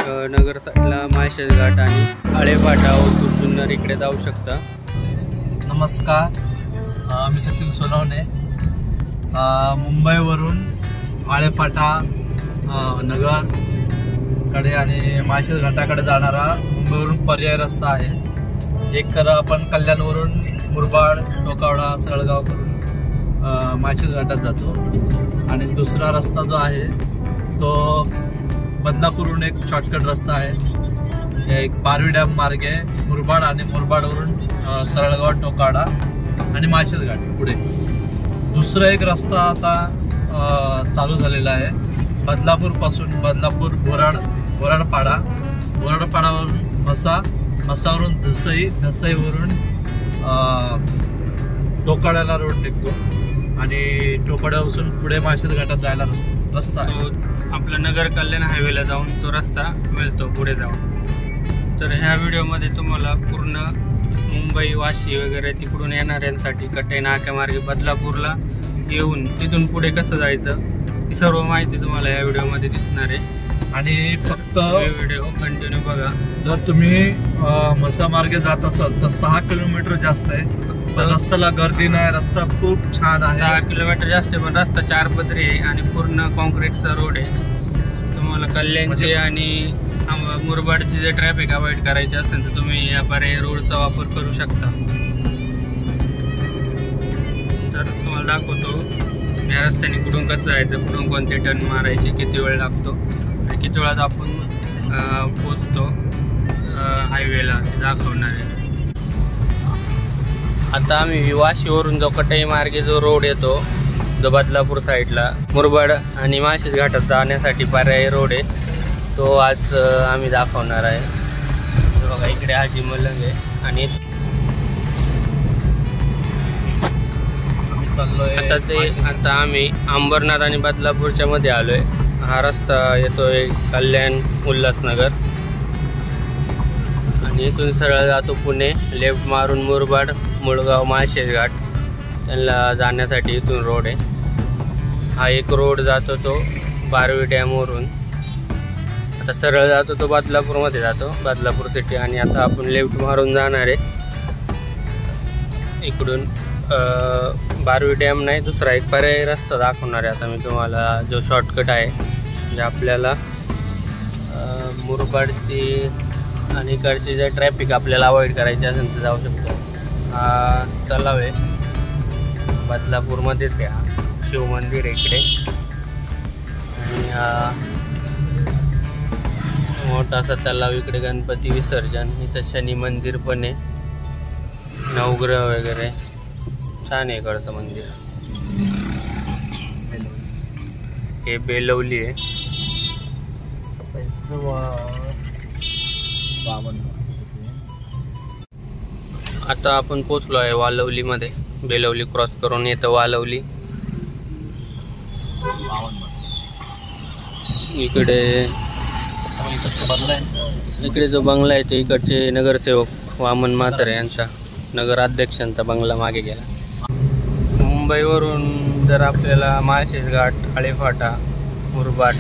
नगर साईडला माळशेज घाट आणि आळेफाटा ओतूर जुन्नर इकडे जाऊ शकता। नमस्कार, मी सचिन सोनवणे। मुंबईवरून आळेफाटा नगर कडे आणि माळशेज घाटाकडे जाणारा मुंबईवरून पर्याय रस्ता आहे। एक तर आपण कल्याणवरून मुरबाड, टोकावडा, सळगाव करून माळशेज घाटात जातो आणि दुसरा रस्ता जो आहे तो बदलापूरवरून एक शॉर्टकट रस्ता आहे। एक पारवी डॅम मार्गे मुरबाड आणि मुरबाडवरून सळगाव, टोकावडा आणि माळशेज घाट पुढे। दुसरा एक रस्ता आता चालू झालेला आहे बदलापूरपासून, बदलापूर बोराडपाडावरून मसावरून धसई, धसईवरून टोकाड्याला रोड निघतो आणि टोकाड्यापासून पुढे माळशेज घाटात जायला रस्ता आहे। आपला नगर कल्याण हायवेला जाऊन तो रस्ता मिळतो पुढे जाऊन। तर ह्या व्हिडिओमध्ये तुम्हाला पूर्ण मुंबई, वाशी वगैरे तिकडून येणाऱ्यांसाठी कटे नाक्यामार्गे बदलापूरला येऊन तिथून पुढे कसं जायचं ही सर्व माहिती तुम्हाला या व्हिडिओमध्ये दिसणार आहे। आणि फक्त व्हिडिओ कंटिन्यू बघा। जर तुम्ही मसा मार्गे जात असाल तर 6 किलोमीटर जास्त आहे, पण रस्त्याला गर्दी नाही, रस्ता खूप छान आहे। 6 किलोमीटर जास्त आहे पण रस्ता 4 पदरी आहे आणि पूर्ण कॉन्क्रीटचा रोड आहे। तुम्हाला कल्याणचे आणि मुरबाडचे जे ट्रॅफिक अवॉइड करायचे असेल तर तुम्ही या पर्यायी रोडचा वापर करू शकता। तर तुम्हाला दाखवतो या रस्त्याने कुठून कसं जायचं, कुठून कोणते टर्न मारायचे, किती वेळ लागतो आणि किती वेळात आपण पोचतो हायवेला ते दाखवणार आहे। आता आम्ही वाशीवरून जो कटाई मार्गे जो रोड येतो जो बदलापूर साईडला मुरबाड आणि माळशेज घाटात जाण्यासाठी पर्यायी रोड आहे तो आज आम्ही दाखवणार आहे। बघा इकडे हाजी मलंग आहे आणि आता आम्ही अंबरनाथ आणि बदलापूरच्या मध्ये आलोय। हा रस्ता येतोय कल्याण उल्हासनगर आणि इथून सरळ जातो पुणे, लेफ्ट मारून मुरबाड, मुळगाव, माळशेज घाट त्यांना जाण्यासाठी इथून रोड आहे। हा एक रोड जातो तो पारवी डॅमवरून, आता सरळ जातो तो बदलापूरमध्ये जातो, बदलापूर सिटी। आणि आता आपण लेफ्ट मारून जाणार आहे इकडून बारवी डॅम नाही, दुसरा एक पर्यायी रस्ता दाखवणार आहे आता मी तुम्हाला जो शॉर्टकट आहे, म्हणजे आपल्याला मुरबाडची आणि इकडची जर ट्रॅफिक आपल्याला अवॉइड करायची असेल तर जाऊ शकतो। हा तलाव आहे बदलापूरमध्येच आहे, हा शिव मंदिर आहे इकडे आणि हा मोठासा तलाव इकडे, गणपती विसर्जन, इथं शनी मंदिर पण आहे, नवग्रह वगैरे छान आहे इकडचं मंदिर। हे बेलवली आहे, आता आपण पोचलो आहे वालवली मध्ये। बेलवली क्रॉस करून येतं वालवली। इकडे जो बंगला आहे तो इकडचे नगरसेवक वामन म्हात्रे यांचा नगराध्यक्षांचा बंगला मागे गेला। मुंबईवरून जर आपल्याला माळशेज घाट, आळेफाटा, मुरबाड,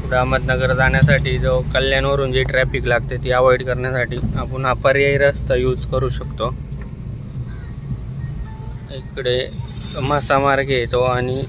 पुढे अहमदनगर जाण्यासाठी जो कल्याणवरून जी ट्रॅफिक लागते ती अवॉइड करण्यासाठी आपण हा पर्यायी रस्ता यूज करू शकतो। इकडे मसा मार्ग येतो आणि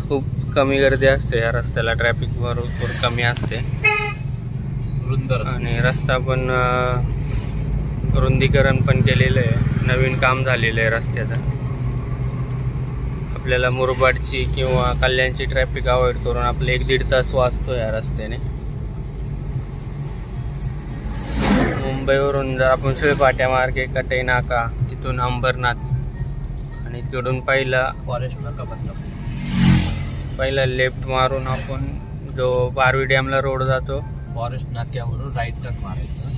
खूप कमी गर्दी असते या रस्त्याला, ट्रॅफिक भरपूर कमी असते आणि रस्ता पण रुंदीकरण पण केलेलं आहे, नवीन काम झालेलं आहे रस्त्याचं। आपल्याला मुरबाडची किंवा कल्याणची ट्रॅफिक अवॉइड करून आपले 1-1.5 तास वाचतो या रस्त्याने। मुंबईवरून जर आपण शिळपाट्या मार्गे कटाई नाका, तिथून अंबरनाथ आणि तिकडून पहिला फॉरेस्ट नाका बदलापूर, पहिला लेफ्ट मारून आपण जो पारवी डॅमला रोड जातो, फॉरेस्ट नाक्यावरून राईट टर्न मारायचं,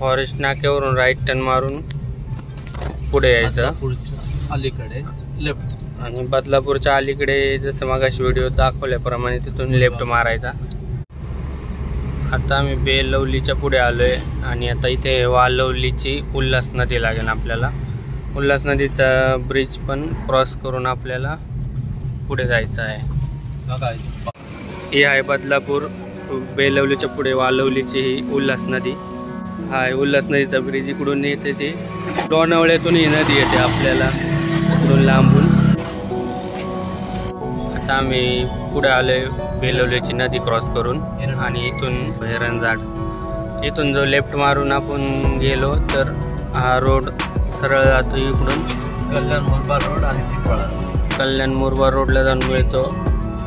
फॉरेस्ट नाक्यावरून राईट टर्न मारून पुढे यायचं, अलीकडे लेफ्ट आणि बदलापूरच्या अलीकडे जसं मागाशी व्हिडिओ दाखवल्याप्रमाणे तिथून लेफ्ट मारायचा। आता आम्ही बेलवलीच्या पुढे आलोय आणि आता इथे वालवलीची उल्हास नदी लागेल आपल्याला। उल्हास नदीचा ब्रिज पण क्रॉस करून आपल्याला पुढे जायचं आहे। ही आहे बदलापूर बेलवलीच्या पुढे वालवलीची ही उल्हास नदी. हा आहे उल्हास नदीचा ब्रिज. इकडून येते ती लोणावळ्यातून ही नदी येते आपल्याला इकडून लांबून. आता आम्ही पुढे आलोय बेलवलीची नदी क्रॉस करून आणि इथून हिरणजाड. इथून जो लेफ्ट मारून आपण गेलो तर हा रोड सरळ जातो इकडून कल्याण मुरबाड रोड आणि टिटवाळा. कल्याण मुरबाड रोडला जाऊन मिळतो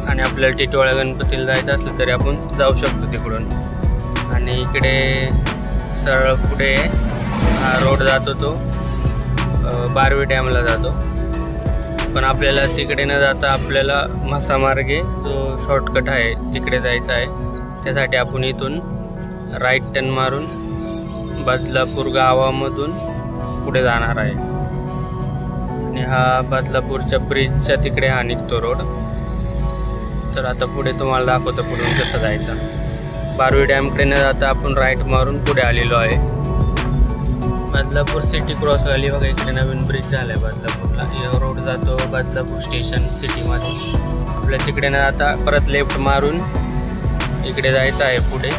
आणि आपल्याला टिटवाळा गणपतीला जायचं असलं तरी आपण जाऊ शकतो तिकडून. आणि इकडे सरळ पुढे हा रोड जातो तो बारवी डॅमला जातो. पण आपल्याला तिकडे न जाता आपल्याला म्हसामार्गे जो शॉर्टकट आहे तिकडे जायचं आहे. त्यासाठी आपण इथून राईट टर्न मारून बदलापूर गावामधून पुढे जाणार आहे. आणि हा बदलापूरच्या ब्रिजच्या तिकडे हा निघतो रोड. तर आता पुढे तुम्हाला दाखवतो पुढून कसं जायचं. बारवी डॅमकडे न जाता आपण राईट मारून पुढे आलेलो आहे. बदलापूर सिटी क्रॉस झाली बघा. इकडे नवीन ब्रिज झाला आहे बदलापूरला. हे रोड जातो बदलापूर स्टेशन सिटीमध्ये. आपल्या तिकडे न जाता परत लेफ्ट मारून इकडे जायचं आहे पुढे.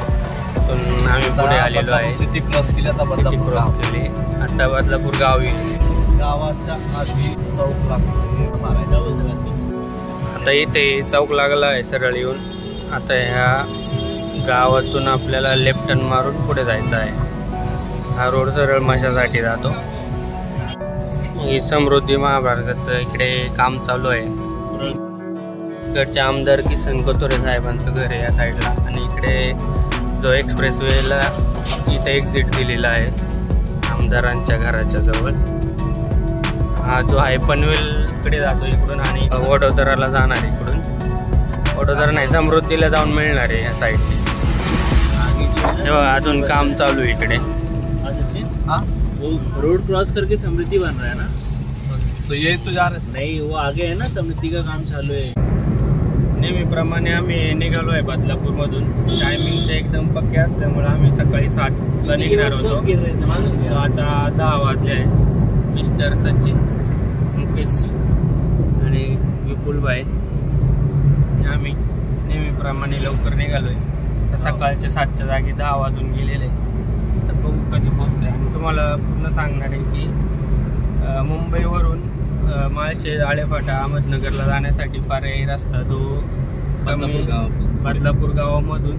पण आम्ही पुढे आलेलो आहे. सिटी क्रॉस केली आता बदलापूर क्रॉस केली. आता बदलापूर गाव येईल. गावाच्या आधी चौक लागतो. आता इथे चौक लागला आहे सरळ येऊन. आता ह्या गावातून आपल्याला लेफ्ट टर्न मारून पुढे जायचं आहे. हा रोड सरळ मशासाठी जातो. ही समृद्धी महामार्गाचं इकडे काम चालू आहे. इकडचे आमदार किसन कथोरे साहेबांचं घर आहे या साईडला. आणि इकडे जो एक्सप्रेस वेला इथे एक्झिट दिलेला आहे आमदारांच्या घराच्या जवळ. हा जो आहे पनवेलकडे जातो इकडून आणि वडोदराला जाणार इकडून. वडोदरा नाही समृद्धीला जाऊन मिळणार आहे या साईडने. अजून काम चालू आहे इकडे. हाँ वो रोड क्रॉस करके समृद्धि बन रहा है ना. तो ये तो जा रहे नहीं वो आगे है ना समृद्धि का काम चालू है. नेहमीप्रमाणे आम्ही निघालो आहे बदलापूरमधून. टायमिंग एकदम पक्के असल्यामुळे आम्ही सकाळी 7ला निघणार होतो. आता 10 वाजले आहे. मिस्टर सचिन, मुकेश आणि विपुलबाई आम्ही नेहमीप्रमाणे लवकर निघालो आहे. सकाळच्या 7च्या जागी 10 वाजून गेलेले. तर बघू कधी पोहोचतोय. आणि तुम्हाला पूर्ण सांगणार आहे की मुंबईवरून माळशेज, आळेफाटा, अहमदनगरला जाण्यासाठी पर्यायी रस्ता जो बदलापूर गावामधून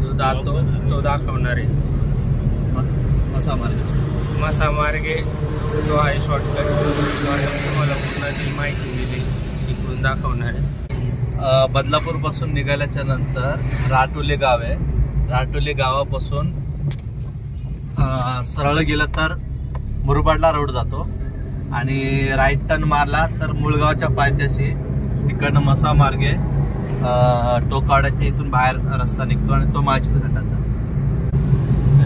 जो जातो तो दाखवणार आहे. मसामार्गे जो आहे शॉर्टकट तुम्हाला पूर्ण ती माहिती दिली इकडून दाखवणार आहे. बदलापूर पासून निघाल्याच्या नंतर राटोली गाव आहे. राटोली गावापासून सरळ गेलं तर मुरबाडला रोड जातो आणि राईट टर्न मारला तर मुळगावच्या पायथ्याशी तिकडनं मसा मार्गे टोकावड्याच्या इथून बाहेर रस्ता निघतो आणि तो माळशेज घाटाचा.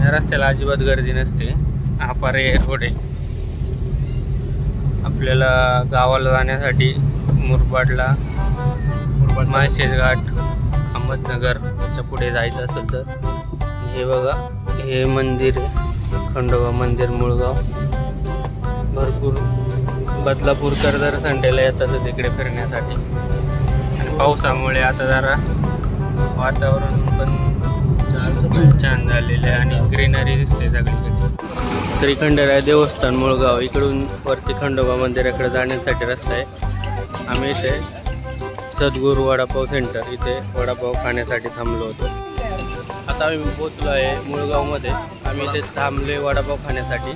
या रस्त्याला अजिबात गर्दी नसते. हा पर्यायी रोड आहे. आपल्याला गावाला जाण्यासाठी मुरबाडला माळशेज घाट, अहमदनगरच्या पुढे जायचं असेल तर हे बघा हे मंदिर आहे खंडोबा मंदिर मुळगाव. भरपूर बदलापूरकर दर संडेला येतात तिकडे फिरण्यासाठी. आणि पावसामुळे आता जरा वातावरण पण छान झालेलं आहे आणि ग्रीनरी दिसते सगळीकडे. श्री खंडेराय देवस्थान मुळगाव इकडून वरती खंडोबा मंदिराकडे जाण्यासाठी रस्ता आहे. आम्ही इथे सद्गुरू वडापाव सेंटर इथे वडापाव खाण्यासाठी थांबलो होतो. आता आम्ही पोहोचलो आहे मुळगावमध्ये. आम्ही इथे थांबले वडापाव खाण्यासाठी.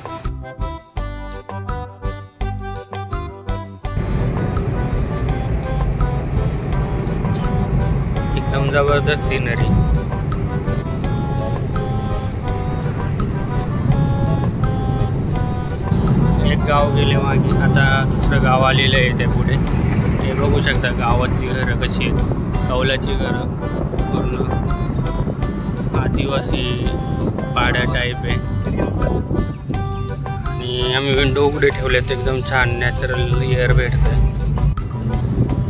एकदम जबरदस्त सिनरी. एक गाव गेले मागे, आता दुसरं गाव आलेलं आहे त्या पुढे. हे बघू शकता गावातली घरं कशी आहेत. कौलाची घरं पूर्ण आदिवासी पाड्या टाईप आहे. आणि आम्ही विंडो उघडे ठेवलेत. एकदम छान नॅचरल एअर भेटतंय.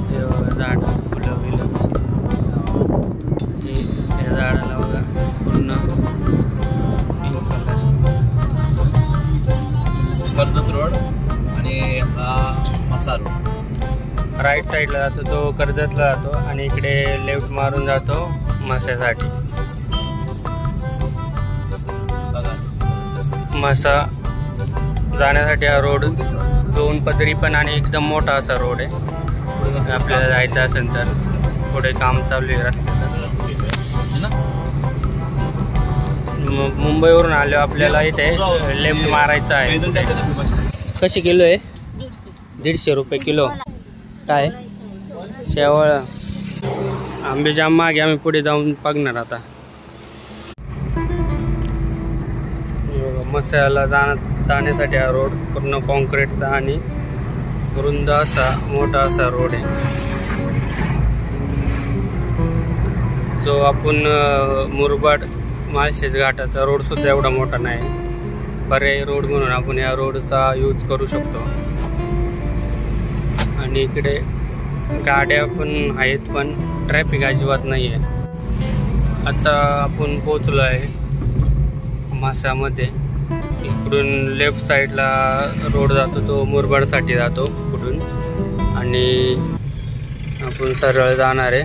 हे बघा झाड फुलं बिलं कशी. या झाडाला बघा पूर्ण पिंक कलर. कर्जत रोड आणि हा मसा रोड. राईट साईडला जातो तो कर्जतला जातो आणि इकडे लेफ्ट मारून जातो म्हसासाठी. म्हसा जाण्यासाठी हा रोड 2 पदरी पण आणि एकदम मोठा असा रोड आहे. आपल्याला जायचं असेल तर पुढे काम चालू आहे रस्त्याचं. मुंबईवरून आलो आपल्याला इथे लेफ्ट मारायचं आहे. कशी किलो आहे? 150 रुपये किलो. काय शेवळ आंबे जाम मागे, आम्ही पुढे जाऊन बघणार आता. मसाला जाण्यासाठी हा रोड पूर्ण कॉन्क्रीटचा आणि रुंद असा मोठा असा रोड आहे. जो आपण मुरबाड माळशेज घाटाचा रोड सुद्धा एवढा मोठा नाही. पर्यायी रोड म्हणून आपण या रोडचा यूज करू शकतो. आणि इकडे गाड्या पण आहेत पण ट्रॅफिक अजिबात नाही आहे. आता आपण पोचलो आहे मासामध्ये. इकडून लेफ्ट साईडला रोड जातो तो मुरबाडसाठी जातो कुठून आणि आपण सरळ जाणार आहे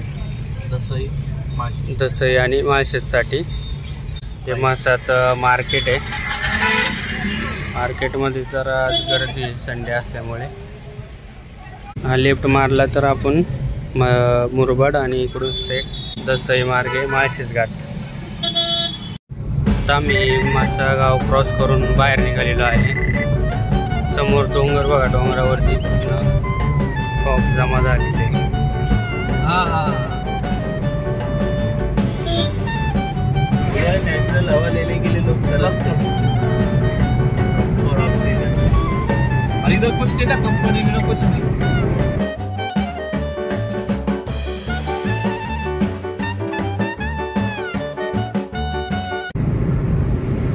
दसई आणि माळशेजसाठी. हे मासाचं मार्केट आहे. मार्केटमध्ये तर आज गर्दी आहे संडे असल्यामुळे. हा लेफ्ट मारला तर आपण मुरबाड आणि इकडून स्ट्रेट दसई मार्गे माळशेज घाट. आता मी मासा गाव क्रॉस करून बाहेर निघालेलो आहे. समोर डोंगर बघा, डोंगरावरती फॉग जमा झालेले. नेचुरल हवा लेने के लिए लोग तरसते हैं और ऑक्सीजन। और इधर कुछ नहीं ना, कंपनी में कुछ नहीं।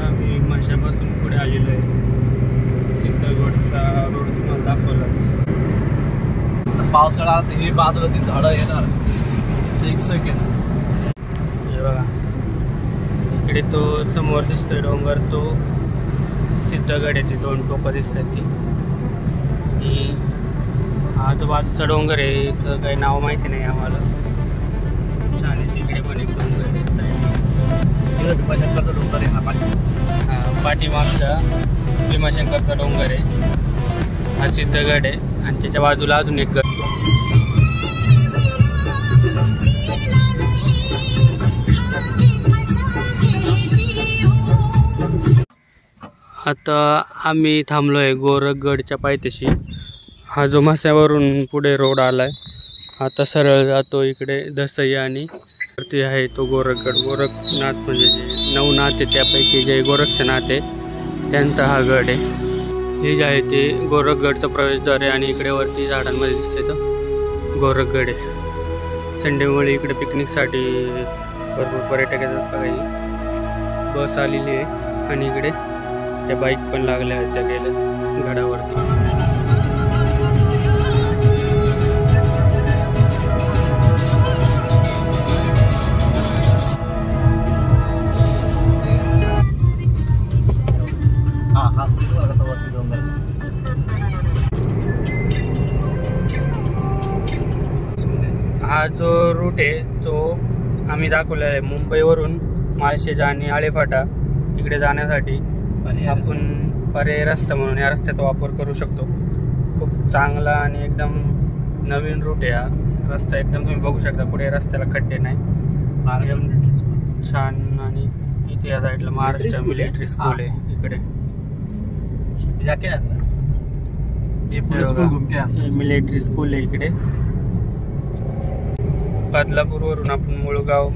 आम्ही माशापासून पुढे आलेलो आहे. सिद्धगडचा रोड तुम्हाला दाखवला. पावसाळा हे बाजूला ती झाडं येणार 1 सेकंड. हे बघा इकडे तो समोर दिसतोय डोंगर, तो सिद्धगड आहे. ते 2 टोकं दिसतात ती. आणि हा तो बाजूचा डोंगर आहे, तर काही नाव माहिती नाही आम्हाला. छान आहे. तिकडे पण एक डोंगर आहे. भीमाशंकरचा डोंगर आहे ना, पाठीमागचा भीमाशंकरचा डोंगर आहे. हा सिद्धगड आहे आणि त्याच्या बाजूला अजून एक गड. आता आम्ही थांबलो आहे गोरखगडच्या पायथ्याशी. हा जो मास्यावरून पुढे रोड आला आहे, आता सरळ जातो इकडे दसई आणि वरती आहे तो गोरखगड. गोरखनाथ म्हणजे जे 9 नाथ आहे त्यापैकी जे गोरक्षनाथ आहे त्यांचा हा गड आहे. हे जे आहे ते गोरखगडचं प्रवेशद्वार आहे आणि इकडे वरती झाडांमध्ये दिसते तर गोरखगड आहे. संडेमुळे इकडे पिकनिकसाठी भरपूर पर्यटक येतात. काही बस आलेली आहे आणि इकडे त्या बाईक पण लागल्या आहेत त्या गेल्या गडावरती. हा जो रूट आहे तो आम्ही दाखवलेला आहे. मुंबईवरून माळशेज आणि आळेफाटा इकडे जाण्यासाठी आपण पर्यायी रस्ता म्हणून या रस्त्याचा वापर करू शकतो. खूप चांगला आणि एकदम नवीन रूट आहे हा रस्ता. एकदम तुम्ही बघू शकता पुढे रस्त्याला खड्डे नाही. छान. आणि इथे या साईडला महाराष्ट्र मिलिटरी स्कूल आहे. इकडे मिलिटरी स्कूल आहे इकडे. बदलापूरवरून आपण मुळगाव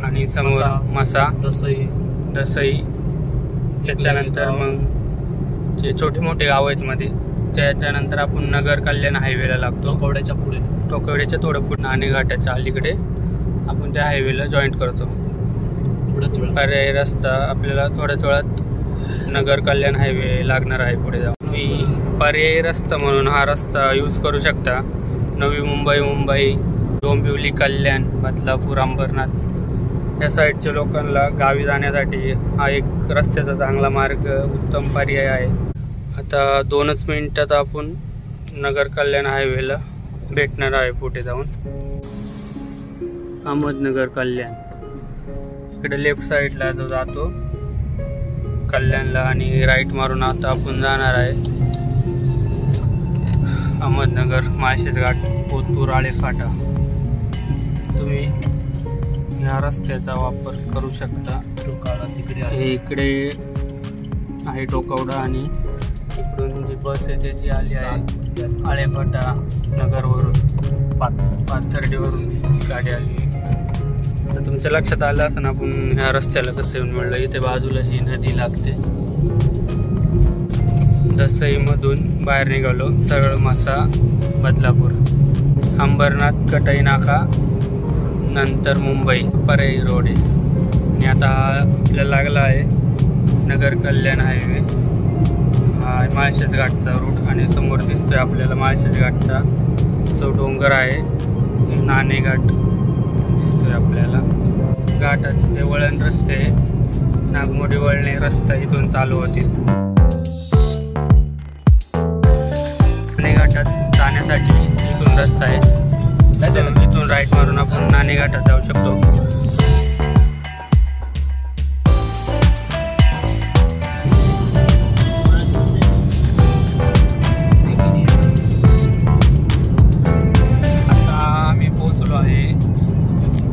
आणि समोर मसा दसई त्याच्यानंतर मग जे छोटे मोठे गाव आहेत मध्ये, त्याच्यानंतर आपण नगर कल्याण हायवेला लागतो. टोकवड्याच्या थोडं पुढे नाणेघाटाच्या अलीकडे आपण त्या हायवेला जॉईंट करतो. पर्यायी रस्ता आपल्याला थोड्याच वेळात नगर कल्याण हायवे लागणार आहे पुढे जाऊन. तुम्ही पर्यायी रस्ता म्हणून हा रस्ता यूज करू शकता. नवी मुंबई, डोंबिवली, कल्याण, बदलापूर, अंबरनाथ या साईडच्या लोकांना गावी जाण्यासाठी हा एक रस्त्याचा चांगला मार्ग, उत्तम पर्याय आहे. आता 2च मिनिटात आपण नगर कल्याण हायवेला भेटणार आहे पुढे जाऊन. अहमदनगर कल्याण इकडे लेफ्ट साईडला जो जातो कल्याणला आणि राईट मारून आता आपण जाणार आहे अहमदनगर माळशेज घाट ओतूर आळेफाटा. तुम्ही ह्या रस्त्याचा वापर करू शकता. टोकाला तिकडे आहे. हे इकडे आहे टोकावडा आणि इकडून जी बस येते ती आली आहे आळेफाटा नगरवरून पाथर्डीवरून गाडी आली. तर तुमच्या लक्षात आलं असं ना आपण ह्या रस्त्याला कसं येऊन मिळलं. इथे बाजूला ही नदी लागते. दसईमधून बाहेर निघालो सरळ मासा बदलापूर अंबरनाथ कटाई नाका नंतर मुंबई पर्यायी रोड आहे. आणि आता आपल्याला लागला आहे नगर कल्याण हायवे. हा माळशेज घाटचा रूट आणि समोर दिसतोय आपल्याला माळशेज घाटचा जो डोंगर आहे नाणे घाट दिसतोय आपल्याला. घाटात ते वळण रस्ते नागमोडी वळणे रस्ता इथून चालू होतील. नाणे घाटात जाण्यासाठी इथून रस्ता आहे. इथून राईट मारून आपण नाणे घाटात जाऊ शकतो.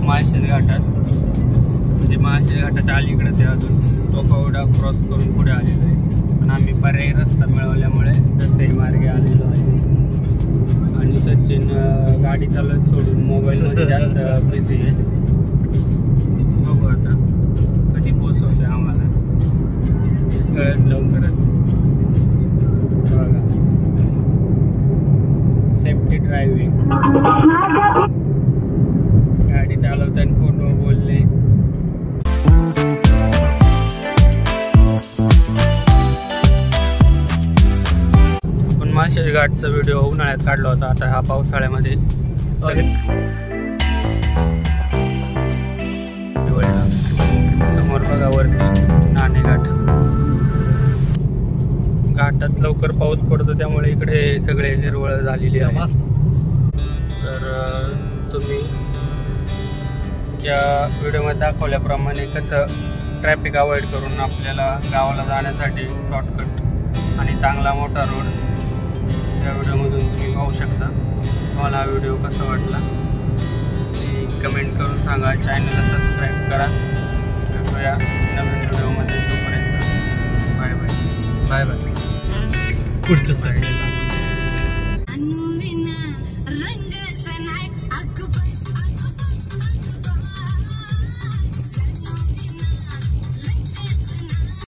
माळशेज घाटात म्हणजे माळशेज घाटाच्या अलीकडे ते अजून टोकावडा क्रॉस करून पुढे आलेलो आहे. पण आम्ही पर्यायी रस्ता मिळवल्यामुळे दसई मार्गे आलेलो आहे. आणि सचिन गाडी चालत सोडून मोबाईलमध्ये जास्त बिझी आहे. बघू आता कधी पोचवते आम्हाला कळत लवकरच. बघा सेफ्टी ड्रायव्हिंग गाडी चालवताना पूर्ण बोलले. पण माळशेज घाटचा व्हिडिओ उन्हाळ्यात काढला होता. आता हा पावसाळ्यामध्ये समोर बघा वरती नाणे घाट. घाटात लवकर पाऊस पडतो त्यामुळे इकडे सगळे हिरवळ झालेली आहे. तर तुम्ही या व्हिडिओमध्ये दाखवल्याप्रमाणे कसं ट्रॅफिक अवॉइड करून आपल्याला गावाला जाण्यासाठी शॉर्टकट आणि चांगला मोठा रोड या व्हिडिओमधून तुम्ही पाहू शकता. तुम्हाला हा व्हिडिओ कसा वाटला ते कमेंट करून सांगा. चॅनलला सबस्क्राईब करा. भेटूया नवीन व्हिडिओमध्ये. तोपर्यंत बाय बाय. Bye bye. पुढच्या साईड